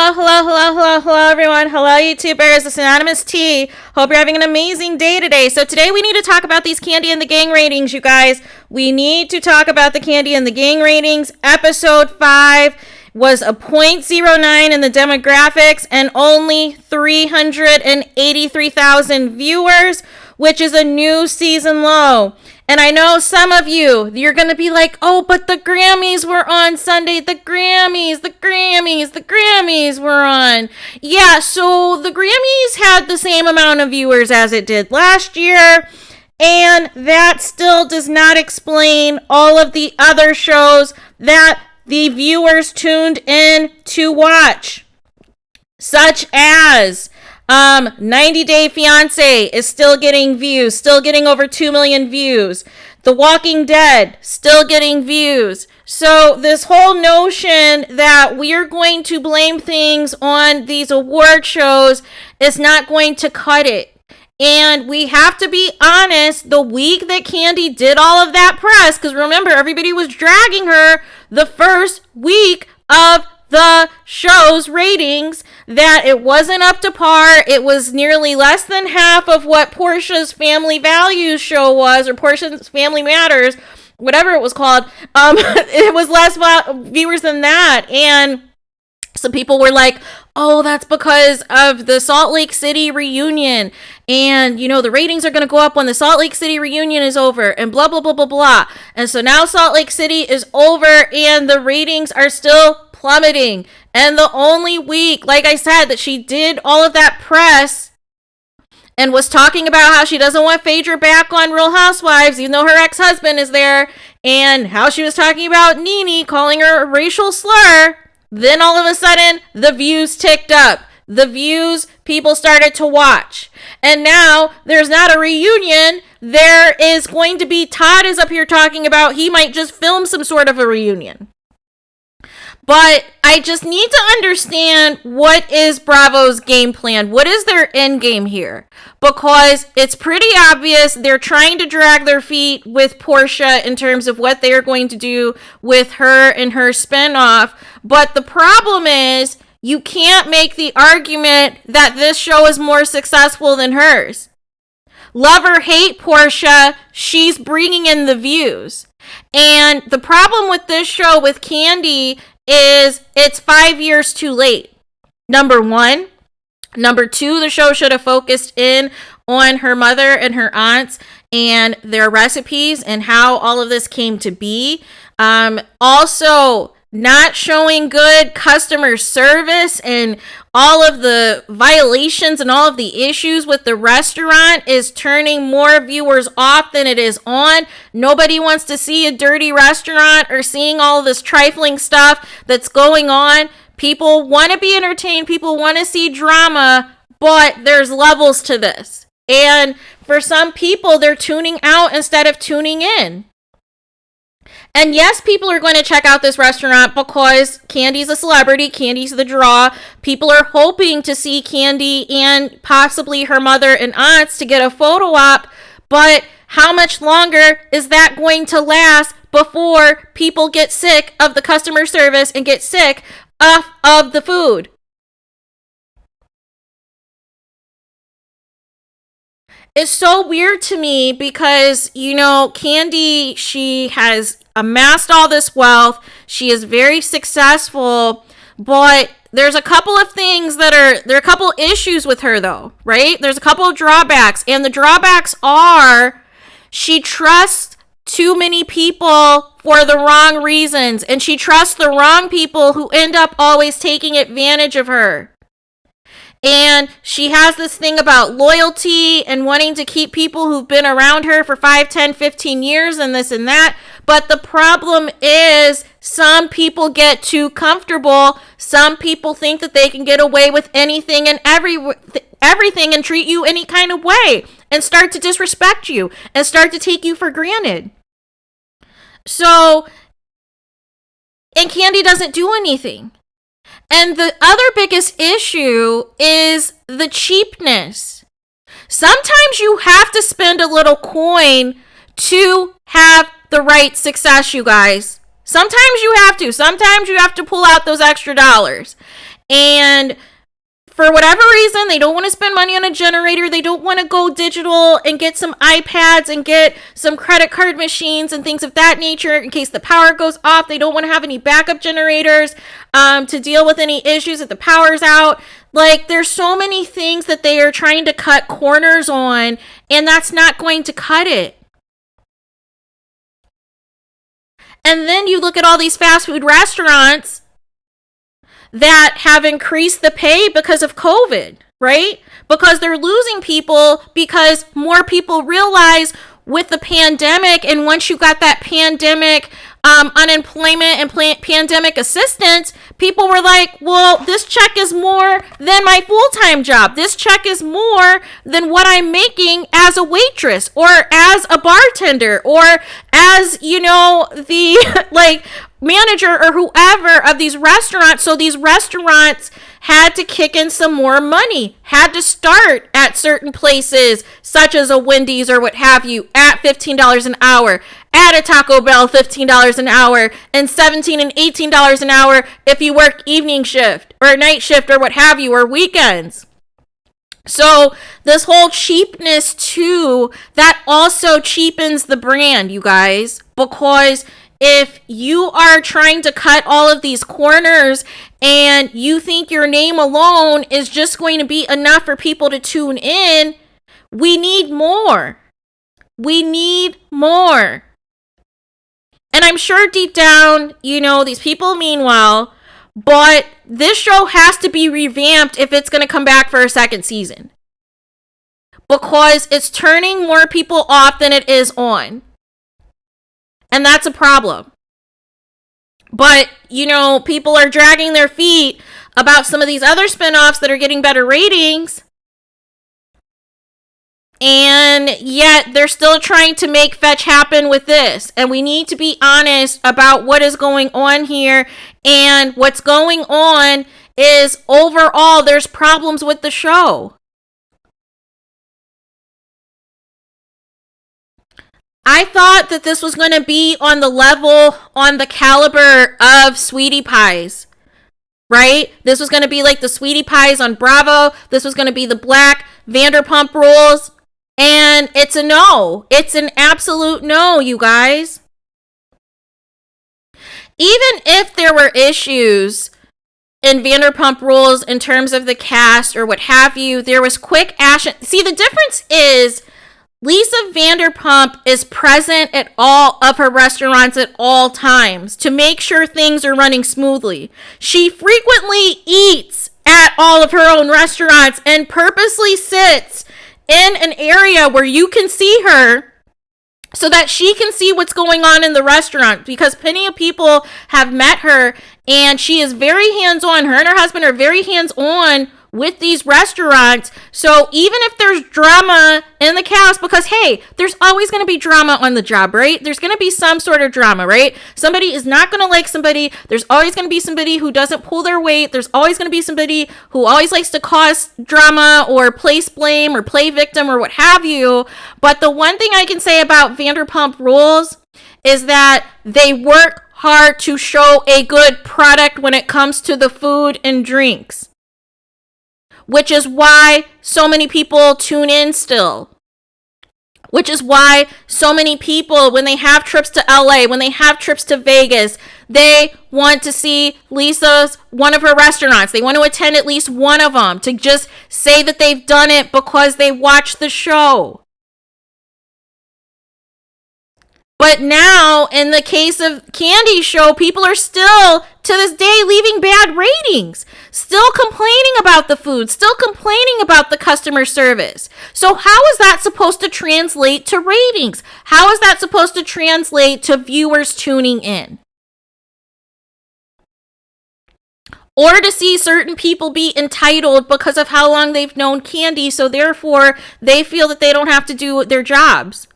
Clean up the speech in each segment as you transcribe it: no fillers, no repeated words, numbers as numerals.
Hello, everyone. Hello, YouTubers. It's Anonymous T. Hope you're having an amazing day today. So today we need to talk about these Kandi and the Gang ratings, you guys. We need to talk about the Kandi and the Gang ratings. Episode 5 was a 0.09 in the demographics and only 383,000 viewers, which is a new season low. And I know some of you're going to be like, oh, but the Grammys were on Sunday. The Grammys were on. Yeah, so the Grammys had the same amount of viewers as it did last year. And that still does not explain all of the other shows that the viewers tuned in to watch, such as 90 Day Fiance is still getting views, still getting over 2 million views. The Walking Dead, still getting views. So this whole notion that we're going to blame things on these award shows is not going to cut it. And we have to be honest, the week that Kandi did all of that press, because remember, everybody was dragging her the first week of the show's ratings, that it wasn't up to par. It was nearly less than half of what Portia's Family Values show was, or Portia's Family Matters, whatever it was called. It was less viewers than that. And some people were like, oh, that's because of the Salt Lake City reunion. And, you know, the ratings are going to go up when the Salt Lake City reunion is over, and blah, blah, blah, blah, blah. And so now Salt Lake City is over and the ratings are still plummeting. And the only week, like I said, that she did all of that press and was talking about how she doesn't want Phaedra back on Real Housewives, even though her ex-husband is there, and how she was talking about Nene, calling her a racial slur, then all of a sudden, the views ticked up. The views, people started to watch. And now, there's not a reunion. There is going to be, Todd is up here talking about he might just film some sort of a reunion. But I just need to understand, what is Bravo's game plan? What is their end game here? Because it's pretty obvious they're trying to drag their feet with Portia in terms of what they are going to do with her and her spinoff. But the problem is, you can't make the argument that this show is more successful than hers. Love or hate Portia, she's bringing in the views. And the problem with this show with Kandi is it's 5 years too late. Number one. Number two, the show should have focused in on her mother and her aunts and their recipes and how all of this came to be. Also, not showing good customer service and all of the violations and all of the issues with the restaurant is turning more viewers off than it is on. Nobody wants to see a dirty restaurant or seeing all this trifling stuff that's going on. People want to be entertained. People want to see drama, but there's levels to this. And for some people, they're tuning out instead of tuning in. And yes, people are going to check out this restaurant because Kandi's a celebrity. Kandi's the draw. People are hoping to see Kandi and possibly her mother and aunts to get a photo op. But how much longer is that going to last before people get sick of the customer service and get sick of the food? It's so weird to me because, you know, Kandi, she has amassed all this wealth. She is very successful, but there's a couple of things there are a couple issues with her though, right? There's a couple of drawbacks, and the drawbacks are she trusts too many people for the wrong reasons, and she trusts the wrong people who end up always taking advantage of her. And she has this thing about loyalty and wanting to keep people who've been around her for 5, 10, 15 years and this and that. But the problem is some people get too comfortable. Some people think that they can get away with anything and everything and treat you any kind of way and start to disrespect you and start to take you for granted. So, and Kandi doesn't do anything. And the other biggest issue is the cheapness. Sometimes you have to spend a little coin to have the right success, you guys. Sometimes you have to. Sometimes you have to pull out those extra dollars. And for whatever reason, they don't want to spend money on a generator. They don't want to go digital and get some iPads and get some credit card machines and things of that nature in case the power goes off. They don't want to have any backup generators to deal with any issues if the power's out. Like, there's so many things that they are trying to cut corners on, and that's not going to cut it. And then you look at all these fast food restaurants that have increased the pay because of COVID, right? Because they're losing people because more people realize with the pandemic, and once you got that pandemic unemployment and pandemic assistance, people were like, well, this check is more than my full-time job. This check is more than what I'm making as a waitress or as a bartender or as, you know, the like manager or whoever of these restaurants. So these restaurants had to kick in some more money, had to start at certain places such as a Wendy's or what have you at $15 an hour, at a Taco Bell $15 an hour, and $17 and $18 an hour if you work evening shift or night shift or what have you, or weekends. So this whole cheapness too, that also cheapens the brand, you guys, because if you are trying to cut all of these corners and you think your name alone is just going to be enough for people to tune in, we need more. We need more. And I'm sure deep down, you know, these people mean well, but this show has to be revamped if it's going to come back for a second season. Because it's turning more people off than it is on. And that's a problem. But, you know, people are dragging their feet about some of these other spinoffs that are getting better ratings. And yet they're still trying to make fetch happen with this. And we need to be honest about what is going on here. And what's going on is overall there's problems with the show. I thought that this was going to be on the level, on the caliber of Sweetie Pies, right? This was going to be like the Sweetie Pies on Bravo. This was going to be the Black Vanderpump Rules. And it's a no. It's an absolute no, you guys. Even if there were issues in Vanderpump Rules in terms of the cast or what have you, there was quick action. See, the difference is Lisa Vanderpump is present at all of her restaurants at all times to make sure things are running smoothly. She frequently eats at all of her own restaurants and purposely sits in an area where you can see her so that she can see what's going on in the restaurant, because plenty of people have met her and she is very hands-on. Her and her husband are very hands-on with these restaurants. So even if there's drama in the cast, because hey, there's always going to be drama on the job, right? There's going to be some sort of drama, right? Somebody is not going to like somebody. There's always going to be somebody who doesn't pull their weight. There's always going to be somebody who always likes to cause drama or place blame or play victim or what have you. But the one thing I can say about Vanderpump Rules is that they work hard to show a good product when it comes to the food and drinks, which is why so many people tune in still. Which is why so many people, when they have trips to LA, when they have trips to Vegas, they want to see Lisa's, one of her restaurants. They want to attend at least one of them to just say that they've done it because they watched the show. But now, in the case of Kandi's show, people are still, to this day, leaving bad ratings. Still complaining about the food. Still complaining about the customer service. So how is that supposed to translate to ratings? How is that supposed to translate to viewers tuning in? Or to see certain people be entitled because of how long they've known Kandi, so therefore they feel that they don't have to do their jobs.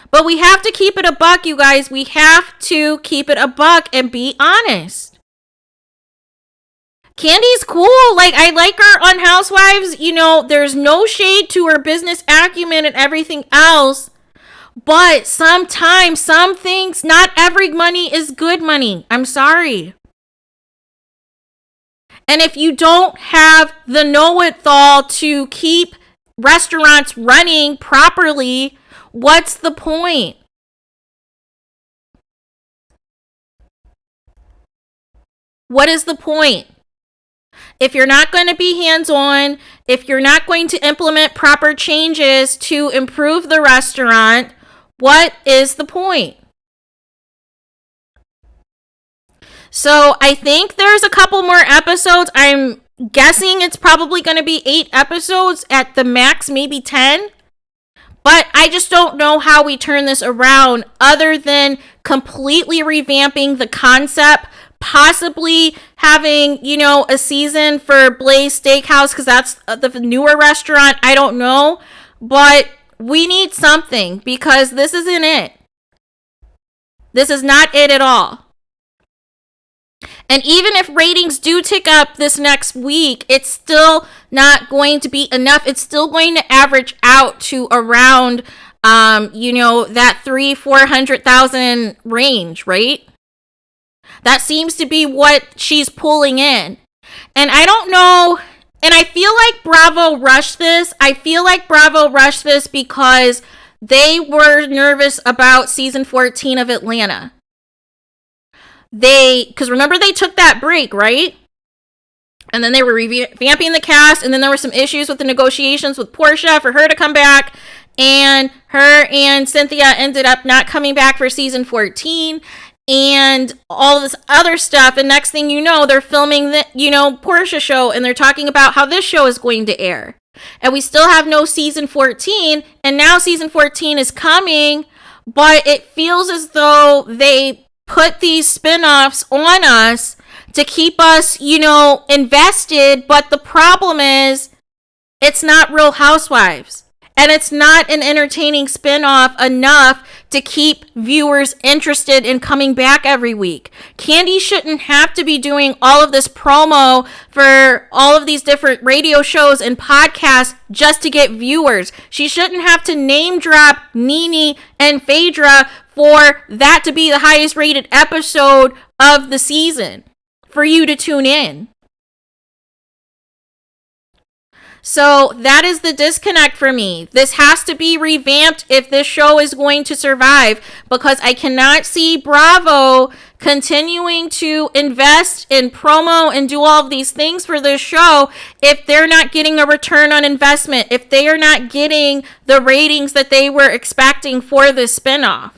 But we have to keep it a buck, you guys. We have to keep it a buck and be honest. Kandi's cool. Like, I like her on Housewives. You know, there's no shade to her business acumen and everything else. But sometimes, some things, not every money is good money. I'm sorry. And if you don't have the know-it-all to keep restaurants running properly, what's the point? What is the point? If you're not going to be hands-on, if you're not going to implement proper changes to improve the restaurant, what is the point? So I think there's a couple more episodes. I'm guessing it's probably going to be 8 episodes at the max, maybe 10. But I just don't know how we turn this around other than completely revamping the concept, possibly having, a season for Blaze Steakhouse because that's the newer restaurant. I don't know. But we need something because this isn't it. This is not it at all. And even if ratings do tick up this next week, it's still not going to be enough. It's still going to average out to around, that 300,000-400,000 range, right? That seems to be what she's pulling in. And I don't know. And I feel like Bravo rushed this. Because they were nervous about season 14 of Atlanta. Because remember they took that break, right? And then they were revamping the cast, and then there were some issues with the negotiations with Portia for her to come back, and her and Cynthia ended up not coming back for season 14, and all this other stuff, and next thing you know, they're filming the, Portia show, and they're talking about how this show is going to air. And we still have no season 14, and now season 14 is coming, but it feels as though they put these spin-offs on us to keep us, invested. But the problem is it's not Real Housewives. And it's not an entertaining spin-off enough to keep viewers interested in coming back every week. Kandi shouldn't have to be doing all of this promo for all of these different radio shows and podcasts just to get viewers. She shouldn't have to name drop Nene and Phaedra for that to be the highest rated episode of the season for you to tune in. So that is the disconnect for me. This has to be revamped if this show is going to survive, because I cannot see Bravo continuing to invest in promo and do all of these things for this show if they're not getting a return on investment, if they are not getting the ratings that they were expecting for this spinoff.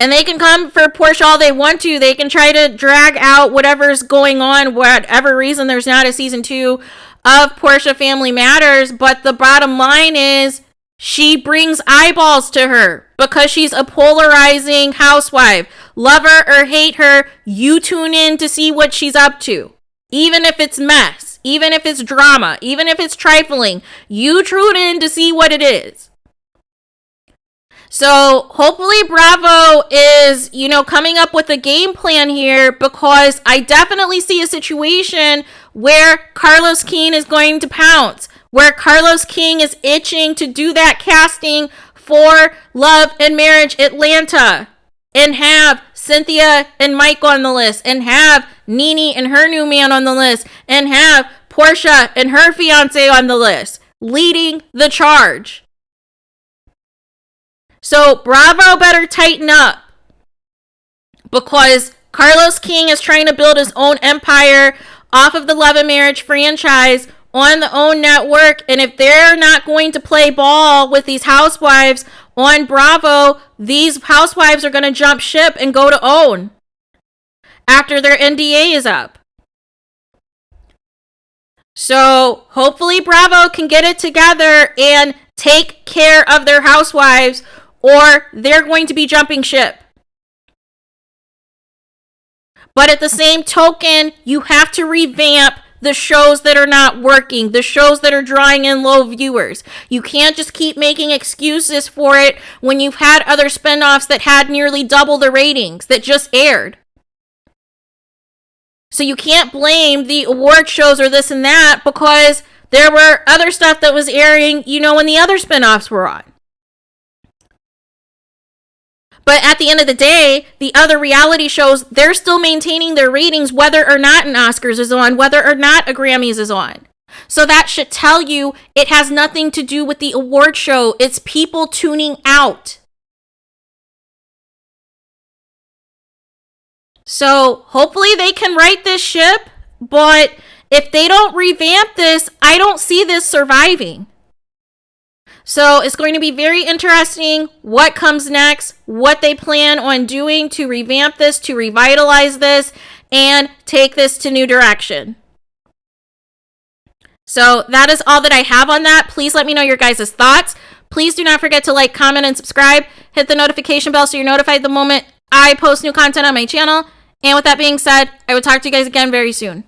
And they can come for Portia all they want to. They can try to drag out whatever's going on, whatever reason there's not a season 2 of Portia Family Matters. But the bottom line is she brings eyeballs to her because she's a polarizing housewife. Love her or hate her, you tune in to see what she's up to. Even if it's mess, even if it's drama, even if it's trifling, you tune in to see what it is. So hopefully Bravo is, coming up with a game plan here, because I definitely see a situation where Carlos King is going to pounce, where Carlos King is itching to do that casting for Love and Marriage Atlanta and have Cynthia and Mike on the list, and have Nene and her new man on the list, and have Portia and her fiance on the list, leading the charge. So Bravo better tighten up, because Carlos King is trying to build his own empire off of the Love and Marriage franchise on the OWN network. And if they're not going to play ball with these housewives on Bravo, these housewives are going to jump ship and go to OWN after their NDA is up. So hopefully Bravo can get it together and take care of their housewives, or they're going to be jumping ship. But at the same token, you have to revamp the shows that are not working, the shows that are drawing in low viewers. You can't just keep making excuses for it when you've had other spinoffs that had nearly double the ratings that just aired. So you can't blame the award shows or this and that, because there were other stuff that was airing, when the other spinoffs were on. But at the end of the day, the other reality shows, they're still maintaining their ratings whether or not an Oscars is on, whether or not a Grammys is on. So that should tell you it has nothing to do with the award show. It's people tuning out. So hopefully they can right this ship, but if they don't revamp this, I don't see this surviving. So it's going to be very interesting what comes next, what they plan on doing to revamp this, to revitalize this, and take this to new direction. So that is all that I have on that. Please let me know your guys' thoughts. Please do not forget to like, comment, and subscribe. Hit the notification bell so you're notified the moment I post new content on my channel. And with that being said, I will talk to you guys again very soon.